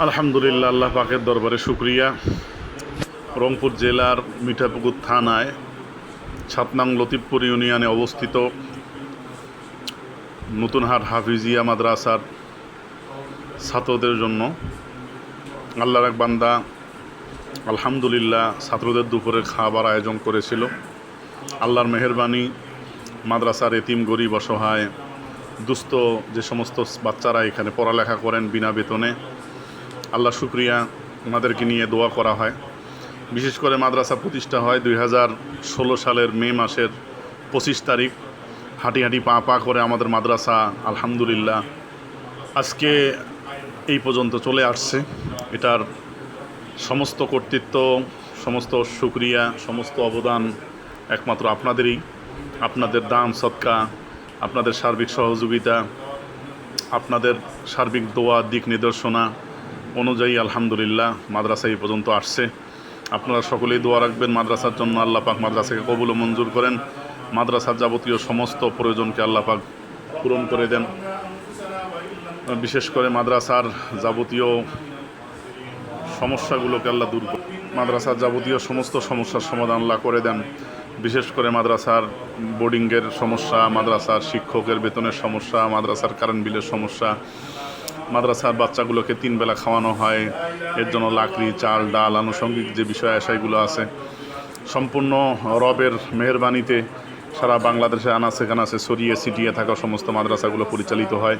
আলহামদুলিল্লাহ, আল্লাহ পাকের দরবারে শুকরিয়া। রংপুর জেলার মিঠাপুকুর থানায় ৭ নং লতিফপুর ইউনিয়নে অবস্থিত নতুনহাট হাফিজিয়া মাদ্রাসার ছাত্রদের জন্য আল্লাহর এক বান্দা আলহামদুলিল্লাহ ছাত্রদের দুপুরের খাবার আয়োজন করেছিল। আল্লাহর মেহেরবানি, মাদ্রাসার এতিম, গরিব, অসহায়, দুস্থ যে সমস্ত বাচ্চারা এখানে পড়ালেখা করেন বিনা বেতনে, আল্লাহ শুকরিয়া, ওনাদেরকে নিয়ে দোয়া করা হয়। বিশেষ করে মাদ্রাসা প্রতিষ্ঠা হয় 2016 সালের মে মাসের 25 তারিখ। হাঁটি হাঁটি পা পা করে আমাদের মাদ্রাসা আলহামদুলিল্লাহ আজকে এই পর্যন্ত চলে আসছে। এটার সমস্ত কর্তৃত্ব, সমস্ত শুকরিয়া, সমস্ত অবদান একমাত্র আপনাদেরই। আপনাদের দান সদকা, আপনাদের সার্বিক সহযোগিতা, আপনাদের সার্বিক দোয়া, দিক নির্দেশনা অনুযায়ী আলহামদুলিল্লাহ মাদ্রাসা এই পর্যন্ত আসছে। আপনারা সকলেই দোয়া রাখবেন মাদ্রাসার জন্য। আল্লাহ পাক মাদ্রাসাকে কবুল ও মঞ্জুর করেন। মাদ্রাসার যাবতীয় সমস্ত প্রয়োজনকে আল্লাহ পাক পূরণ করে দেন। বিশেষ করে মাদ্রাসার যাবতীয় সমস্যাগুলোকে আল্লাহ দূর করেন। মাদ্রাসার যাবতীয় সমস্ত সমস্যার সমাধান আল্লাহ করে দেন। বিশেষ করে মাদ্রাসার বোর্ডিংয়ের সমস্যা, মাদ্রাসার শিক্ষকের বেতনের সমস্যা, মাদ্রাসার কারেন্ট বিলের সমস্যা, মাদ্রাসার বাচ্চাগুলোকে 3 বেলা খাওয়ানো হয়, এর জন্য লাকড়ি, চাল, ডাল, আনুষঙ্গিক যে বিষয় আশয়গুলো আছে, সম্পূর্ণ রবের মেহেরবানিতে সারা বাংলাদেশে আনাচে কানাচে ছড়িয়ে ছিটিয়ে থাকা সমস্ত মাদ্রাসাগুলো পরিচালিত হয়।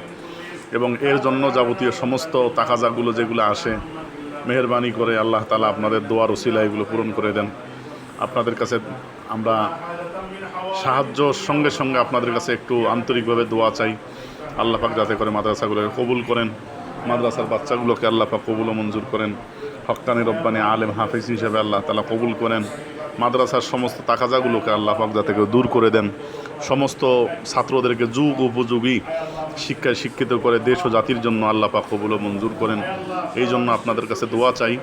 এবং এর জন্য যাবতীয় সমস্ত তাকাজাগুলো যেগুলো আসে, মেহেরবানি করে আল্লাহ তাআলা আপনাদের দোয়ার ওসিলা এগুলো পূরণ করে দেন। আপনাদের কাছে আমরা সাহায্য সঙ্গে সঙ্গে আপনাদের কাছে একটু আন্তরিকভাবে দোয়া চাই। আল্লাহ পাক যাতে করে মাদ্রাসাগুলোকে কবুল করেন, মাদ্রাসার বাচ্চাগুলোকে আল্লাহ পাক কবুল ও মঞ্জুর করেন, হক্কানি রব্বানি আলেম হাফিজ হিসেবে আল্লাহ তাআলা কবুল করেন। মাদ্রাসার সমস্ত তাকাজাগুলোকে আল্লাহ পাক যাতে করে দূর করে দেন। সমস্ত ছাত্রদেরকে যুগ উপযোগী শিক্ষায় শিক্ষিত করে দেশ ও জাতির জন্য আল্লাহ পাক কবুল ও মঞ্জুর করেন। এই জন্য আপনাদের কাছে দোয়া চাই,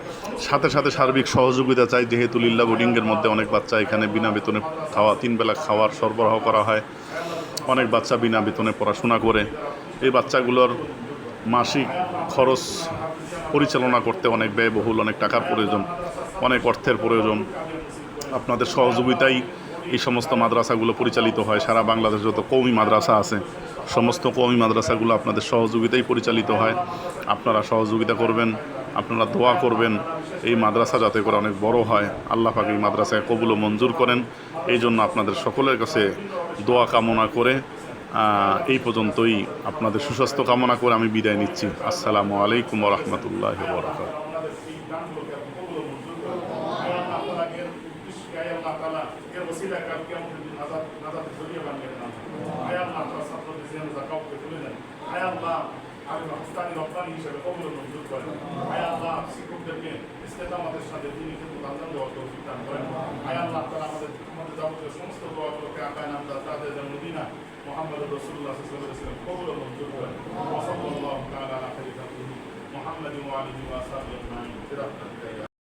সাথে সাথে সার্বিক সহযোগিতা চাই। যেহেতু লিল্লা বোর্ডিংয়ের মধ্যে অনেক বাচ্চা এখানে বিনা বেতনে খাওয়া, 3 বেলা খাওয়ার সরবরাহ করা হয়। অনেক বাচ্চা বিনা বেতনে পড়াশোনা করে। এই বাচ্চাগুলোর মাসিক খরচ পরিচালনা করতে অনেক ব্যয়বহুল, অনেক টাকার প্রয়োজন, অনেক অর্থের প্রয়োজন। আপনাদের সহযোগিতাই এই সমস্ত মাদ্রাসাগুলো পরিচালিত হয়। সারা বাংলাদেশে যত কওমি মাদ্রাসা আছে, সমস্ত কওমি মাদ্রাসাগুলো আপনাদের সহযোগিতাই পরিচালিত হয়। আপনারা সহযোগিতা করবেন, আপনারা দোয়া করবেন এই মাদ্রাসা যাতে করে অনেক বড় হয়। আল্লাহ পাক এই মাদ্রাসায় কবুল ও মঞ্জুর করেন। এই জন্য আপনাদের সকলের কাছে দোয়া কামনা করে এই পর্যন্তই আপনাদের সুস্বাস্থ্য কামনা করে আমি বিদায় নিচ্ছি। আসসালামু আলাইকুম ওয়া রাহমাতুল্লাহি ওয়া বারাকাতুহু। শিক্ষকদেরকে ইস্তেকামতের সাথে তিনি কিন্তু আল্লাহ দেওয়ার তৌফিক দান করেন। আয় আল্লাহ তাআলা আমাদের যাবতীয় সমস্ত দোয়াগুলোকে আকায় নাম তাদের মদিনা মুহাম্মদ রাসূলুল্লাহ সাল্লাল্লাহু আলাইহি ওয়াসাল্লাম কবুল ও মঞ্জুর করেন। ওয়া সাল্লাল্লাহু তাআলা আলা খাইরি খালকিহি মুহাম্মাদিন ওয়া আলিহি ওয়া সাহবিহি আজমাইন।